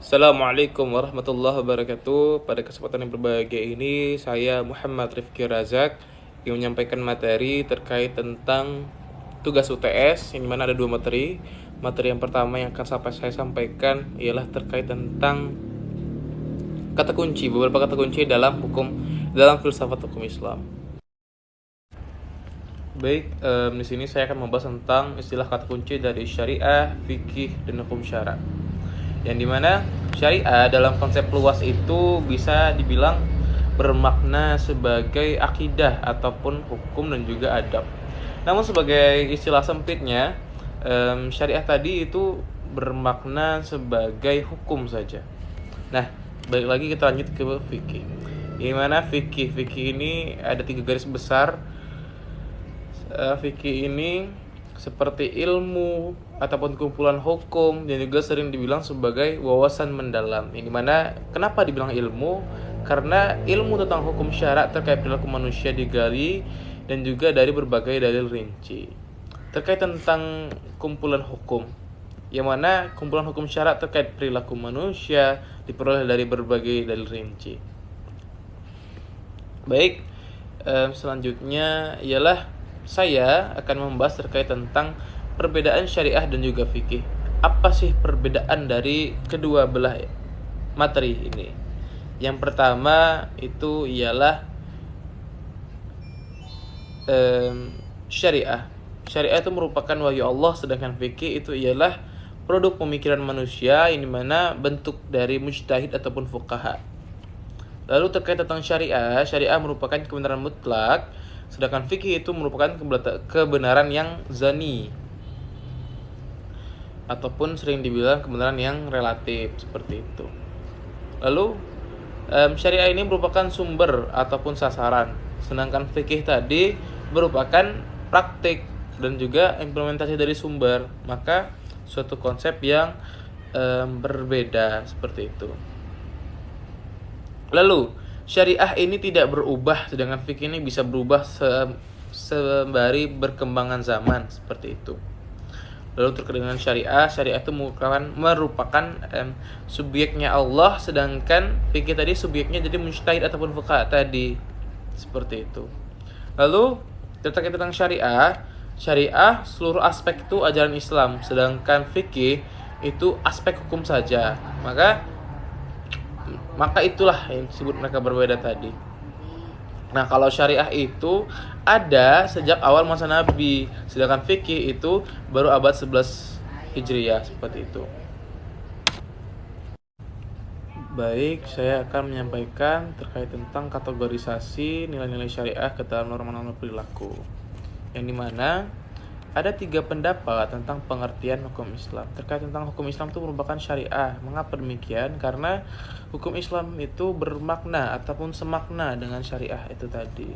Assalamualaikum warahmatullahi wabarakatuh. Pada kesempatan yang berbahagia ini, saya Muhammad Rifki Razak yang menyampaikan materi terkait tentang tugas UTS, yang dimana ada dua materi. Materi yang pertama yang akan saya sampaikan ialah terkait tentang kata kunci, beberapa kata kunci dalam filsafat hukum Islam. Baik, di sini saya akan membahas tentang istilah kata kunci dari syariah, fikih, dan hukum syara. Yang dimana syariah dalam konsep luas itu bisa dibilang bermakna sebagai akidah ataupun hukum dan juga adab. Namun sebagai istilah sempitnya, syariah tadi itu bermakna sebagai hukum saja. Nah, balik lagi kita lanjut ke fikih. Di mana fikih ini ada 3 garis besar. Fikih ini seperti ilmu ataupun kumpulan hukum yang juga sering dibilang sebagai wawasan mendalam. Yang dimana kenapa dibilang ilmu? Karena ilmu tentang hukum syara terkait perilaku manusia digali dan juga dari berbagai dalil rinci. Terkait tentang kumpulan hukum, yang mana kumpulan hukum syara terkait perilaku manusia diperoleh dari berbagai dalil rinci. Baik, selanjutnya ialah saya akan membahas terkait tentang perbedaan syariah dan juga fikih. Apa sih perbedaan dari kedua belah materi ini? Yang pertama itu ialah syariah. Syariah itu merupakan wahyu Allah, sedangkan fikih itu ialah produk pemikiran manusia, yang dimana bentuk dari mujtahid ataupun fuqaha. Lalu terkait tentang syariah merupakan kebenaran mutlak, sedangkan fikih itu merupakan kebenaran yang zani ataupun sering dibilang kebenaran yang relatif, seperti itu. Lalu syariah ini merupakan sumber ataupun sasaran, sedangkan fikih tadi merupakan praktik dan juga implementasi dari sumber. Maka suatu konsep yang berbeda, seperti itu. Lalu syariah ini tidak berubah, sedangkan fikih ini bisa berubah sembari berkembangan zaman, seperti itu. Lalu terkait dengan syariah itu merupakan subjeknya Allah, sedangkan fikih tadi subjeknya jadi mujtahid ataupun fuqaha tadi, seperti itu. Lalu terkait tentang syariah seluruh aspek itu ajaran Islam, sedangkan fikih itu aspek hukum saja. Maka itulah yang disebut mereka berbeda tadi. Nah, kalau syariah itu ada sejak awal masa Nabi, sedangkan fikih itu baru abad 11 Hijriah, seperti itu. Baik, saya akan menyampaikan terkait tentang kategorisasi nilai-nilai syariah ke dalam norma-norma perilaku. Yang dimana ada 3 pendapat tentang pengertian hukum Islam. Terkait tentang hukum Islam itu merupakan syariah. Mengapa demikian? Karena hukum Islam itu bermakna ataupun semakna dengan syariah itu tadi.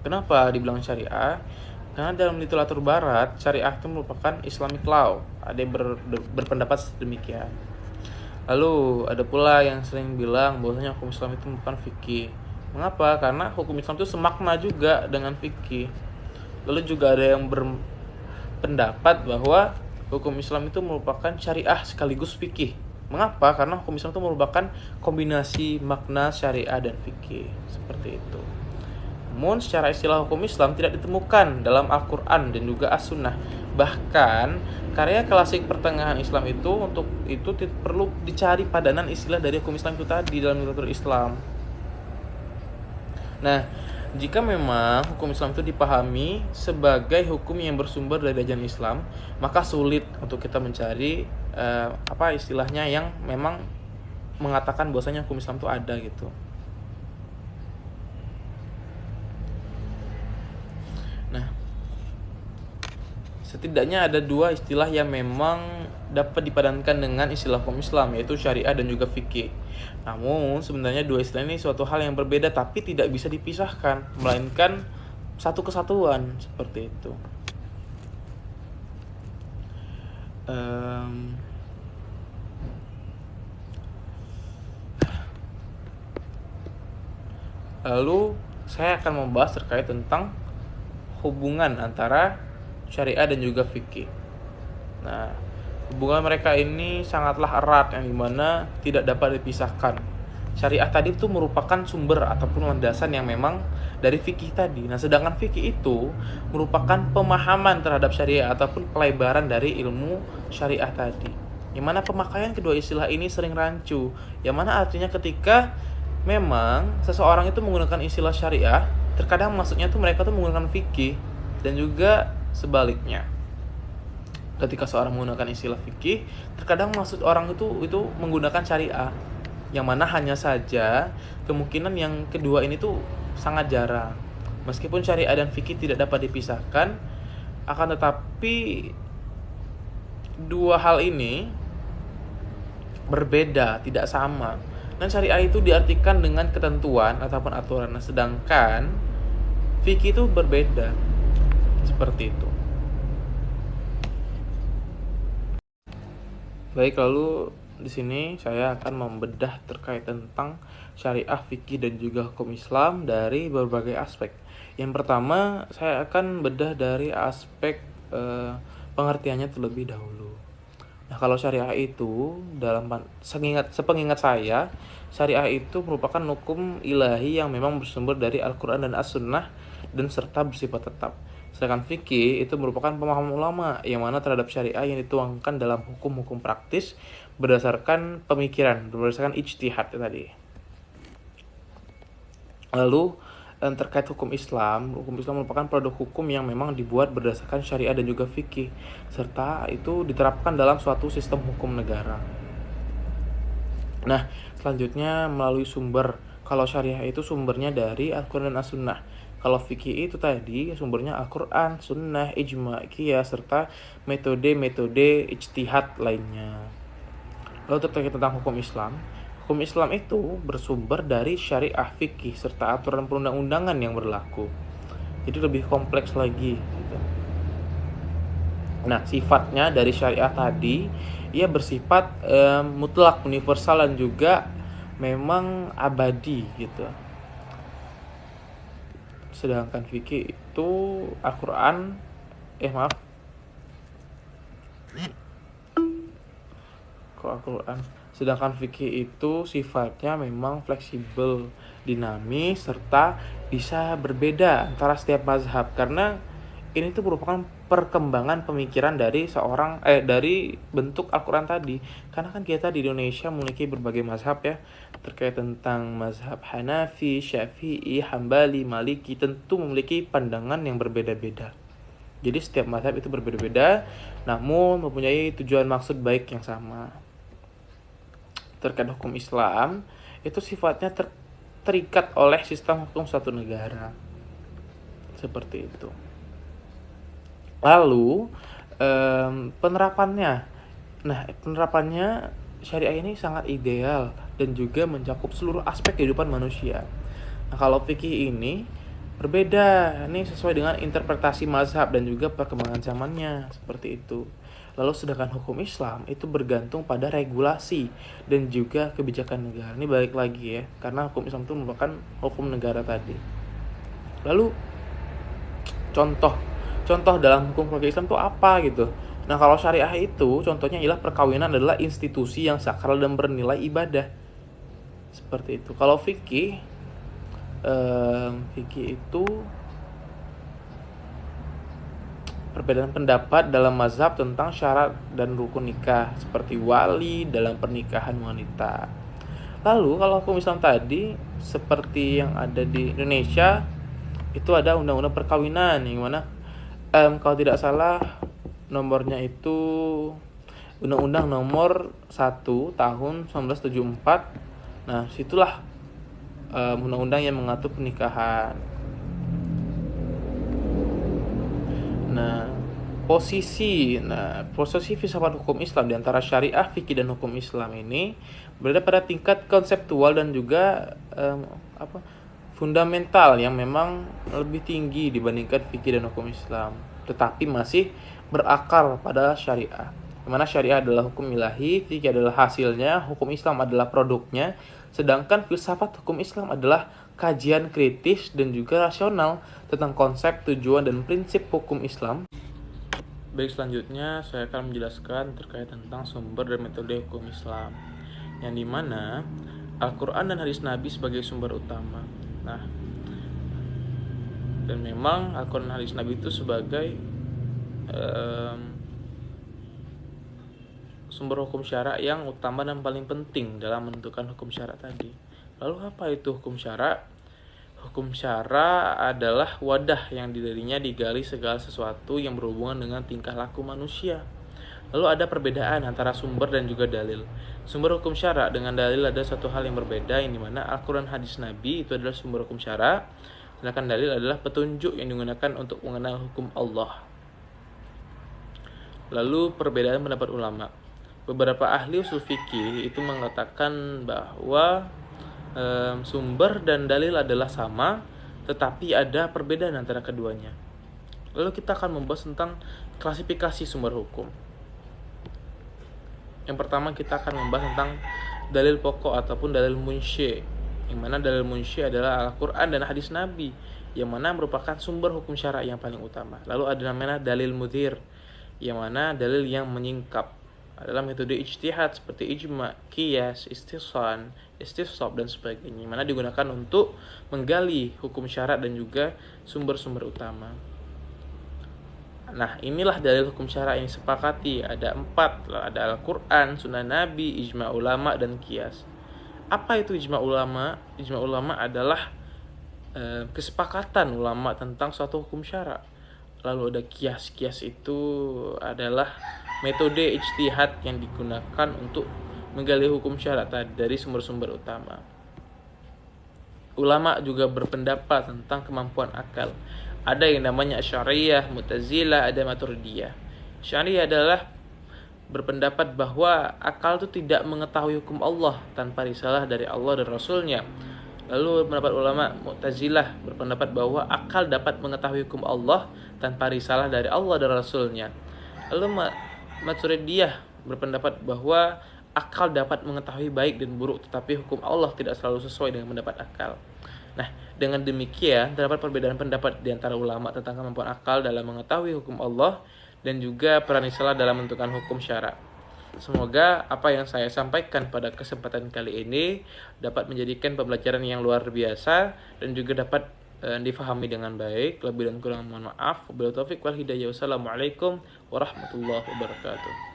Kenapa dibilang syariah? Karena dalam literatur barat, syariah itu merupakan Islamic law. Ada yang berpendapat demikian. Lalu ada pula yang sering bilang bahwasanya hukum Islam itu merupakan fikih. Mengapa? Karena hukum Islam itu semakna juga dengan fikih. Lalu juga ada yang berpendapat bahwa hukum Islam itu merupakan syariah sekaligus fikih. Mengapa? Karena hukum Islam itu merupakan kombinasi makna syariah dan fikih, seperti itu. Namun secara istilah hukum Islam tidak ditemukan dalam Al-Quran dan juga As-Sunnah. Bahkan karya klasik pertengahan Islam itu perlu dicari padanan istilah dari hukum Islam itu tadi dalam literatur Islam. Nah, jika memang hukum Islam itu dipahami sebagai hukum yang bersumber dari ajaran Islam, maka sulit untuk kita mencari istilahnya yang memang mengatakan bahwasanya hukum Islam itu ada gitu. Nah, setidaknya ada 2 istilah yang memang dapat dipadankan dengan istilah hukum Islam, yaitu syariah dan juga fikih. Namun sebenarnya 2 istilah ini suatu hal yang berbeda, tapi tidak bisa dipisahkan, melainkan satu kesatuan, seperti itu. Lalu saya akan membahas terkait tentang hubungan antara syariah dan juga fikih. Nah, Hubungan mereka ini sangatlah erat yang dimana tidak dapat dipisahkan. Syariah tadi itu merupakan sumber ataupun landasan yang memang dari fikih tadi. Nah, sedangkan fikih itu merupakan pemahaman terhadap syariah ataupun pelebaran dari ilmu syariah tadi. Yang mana pemakaian kedua istilah ini sering rancu. Yang mana artinya ketika memang seseorang itu menggunakan istilah syariah, terkadang maksudnya tuh mereka tuh menggunakan fikih dan juga sebaliknya. Ketika seorang menggunakan istilah fikih, terkadang maksud orang itu menggunakan syariah, yang mana hanya saja kemungkinan yang kedua ini tuh sangat jarang. Meskipun syariah dan fikih tidak dapat dipisahkan, akan tetapi dua hal ini berbeda, tidak sama. Dan syariah itu diartikan dengan ketentuan ataupun aturan, sedangkan fikih itu berbeda. Seperti itu. Baik, lalu di sini saya akan membedah terkait tentang syariah, fikih, dan juga hukum Islam dari berbagai aspek. Yang pertama, saya akan bedah dari aspek pengertiannya terlebih dahulu. Nah, kalau syariah itu sepengingat saya, syariah itu merupakan hukum ilahi yang memang bersumber dari Al-Quran dan As-Sunnah dan serta bersifat tetap. Sedangkan fikih itu merupakan pemahaman ulama yang mana terhadap syariah yang dituangkan dalam hukum-hukum praktis berdasarkan pemikiran, berdasarkan ijtihad tadi. Lalu terkait hukum Islam merupakan produk hukum yang memang dibuat berdasarkan syariah dan juga fikih, serta itu diterapkan dalam suatu sistem hukum negara. Nah, selanjutnya melalui sumber. Kalau syariah itu sumbernya dari Al-Quran dan As-Sunnah. Kalau fikih itu tadi sumbernya Al-Quran, Sunnah, Ijma, Qiyas, serta metode-metode ijtihad lainnya. Lalu terkait tentang hukum Islam itu bersumber dari syariah, fikih, serta aturan perundang-undangan yang berlaku. Jadi lebih kompleks lagi gitu. Nah, sifatnya dari syariah tadi, ia bersifat mutlak, universal, dan juga memang abadi gitu. Sedangkan fikih itu Al-Quran Al-Quran. Sedangkan fikih itu sifatnya memang fleksibel, dinamis, serta bisa berbeda antara setiap mazhab, karena ini tuh merupakan perkembangan pemikiran dari dari bentuk Al-Quran tadi. Karena kan kita di Indonesia memiliki berbagai mazhab ya, terkait tentang mazhab Hanafi, Syafi'i, Hambali, Maliki, tentu memiliki pandangan yang berbeda-beda. Jadi setiap mazhab itu berbeda-beda, namun mempunyai tujuan maksud baik yang sama. Terkait hukum Islam itu sifatnya terikat oleh sistem hukum suatu negara, seperti itu. Lalu penerapannya syariah ini sangat ideal dan juga mencakup seluruh aspek kehidupan manusia. Nah, kalau fikih ini berbeda, ini sesuai dengan interpretasi mazhab dan juga perkembangan zamannya, seperti itu. Lalu sedangkan hukum Islam itu bergantung pada regulasi dan juga kebijakan negara. Ini balik lagi ya, karena hukum Islam itu merupakan hukum negara tadi. Lalu contoh dalam hukum keluarga Islam itu apa gitu. Nah, kalau syariah itu contohnya ialah perkawinan adalah institusi yang sakral dan bernilai ibadah. Seperti itu. Kalau fikih itu perbedaan pendapat dalam mazhab tentang syarat dan rukun nikah, seperti wali dalam pernikahan wanita. Lalu kalau hukum Islam tadi seperti yang ada di Indonesia, itu ada undang-undang perkawinan yang mana kalau tidak salah nomornya itu Undang-Undang nomor 1 tahun 1974. Nah, situlah undang-undang yang mengatur pernikahan. Nah, posisi filsafat hukum Islam di antara syariah, fikih, dan hukum Islam ini berada pada tingkat konseptual dan juga fundamental yang memang lebih tinggi dibandingkan fikih dan hukum Islam, tetapi masih berakar pada syariah. Dimana syariah adalah hukum ilahi, fikih adalah hasilnya, hukum Islam adalah produknya, sedangkan filsafat hukum Islam adalah kajian kritis dan juga rasional tentang konsep, tujuan, dan prinsip hukum Islam Baik, selanjutnya saya akan menjelaskan terkait tentang sumber dan metode hukum Islam, yang dimana Al-Quran dan hadis Nabi sebagai sumber utama. Nah, dan memang Al-Quran dan hadis Nabi itu sebagai sumber hukum syara yang utama dan paling penting dalam menentukan hukum syara tadi. Lalu apa itu hukum syara? Hukum syara adalah wadah yang darinya digali segala sesuatu yang berhubungan dengan tingkah laku manusia. Lalu ada perbedaan antara sumber dan juga dalil. Sumber hukum syara dengan dalil ada satu hal yang berbeda, yang dimana Al-Quran hadis Nabi itu adalah sumber hukum syara, sedangkan dalil adalah petunjuk yang digunakan untuk mengenal hukum Allah. Lalu perbedaan pendapat ulama. Beberapa ahli usul fikih itu mengatakan bahwa sumber dan dalil adalah sama, tetapi ada perbedaan antara keduanya. Lalu kita akan membahas tentang klasifikasi sumber hukum. Yang pertama kita akan membahas tentang dalil pokok ataupun dalil munsyi, yang mana dalil munsyi adalah Al-Quran dan hadis Nabi, yang mana merupakan sumber hukum syara yang paling utama. Lalu ada namanya dalil mudhir, yang mana dalil yang menyingkap adalah metode ijtihad seperti ijma, qiyas, istihsan, istisab dan sebagainya, yang mana digunakan untuk menggali hukum syara dan juga sumber-sumber utama. Nah, inilah dalil hukum syara yang disepakati. Ada 4, ada Al-Quran, Sunnah Nabi, ijma ulama, dan qiyas. Apa itu ijma ulama? Ijma ulama adalah kesepakatan ulama tentang suatu hukum syara. Lalu ada qiyas. Qiyas itu adalah metode ijtihad yang digunakan untuk menggali hukum syara dari sumber-sumber utama. Ulama juga berpendapat tentang kemampuan akal. Ada yang namanya Asy'ariyah, Mu'tazilah, ada Maturidiyah. Asy'ariyah adalah berpendapat bahwa akal itu tidak mengetahui hukum Allah tanpa risalah dari Allah dan Rasulnya. Lalu pendapat ulama Mu'tazilah berpendapat bahwa akal dapat mengetahui hukum Allah tanpa risalah dari Allah dan Rasulnya. Lalu Maturidiyah berpendapat bahwa akal dapat mengetahui baik dan buruk, tetapi hukum Allah tidak selalu sesuai dengan pendapat akal. Nah, dengan demikian terdapat perbedaan pendapat di antara ulama tentang kemampuan akal dalam mengetahui hukum Allah dan juga peran risalah dalam menentukan hukum syara. Semoga apa yang saya sampaikan pada kesempatan kali ini dapat menjadikan pembelajaran yang luar biasa dan juga dapat difahami dengan baik. Lebih dan kurang mohon maaf. Wabillahi taufiq wal hidayah. Wassalamualaikum warahmatullahi wabarakatuh.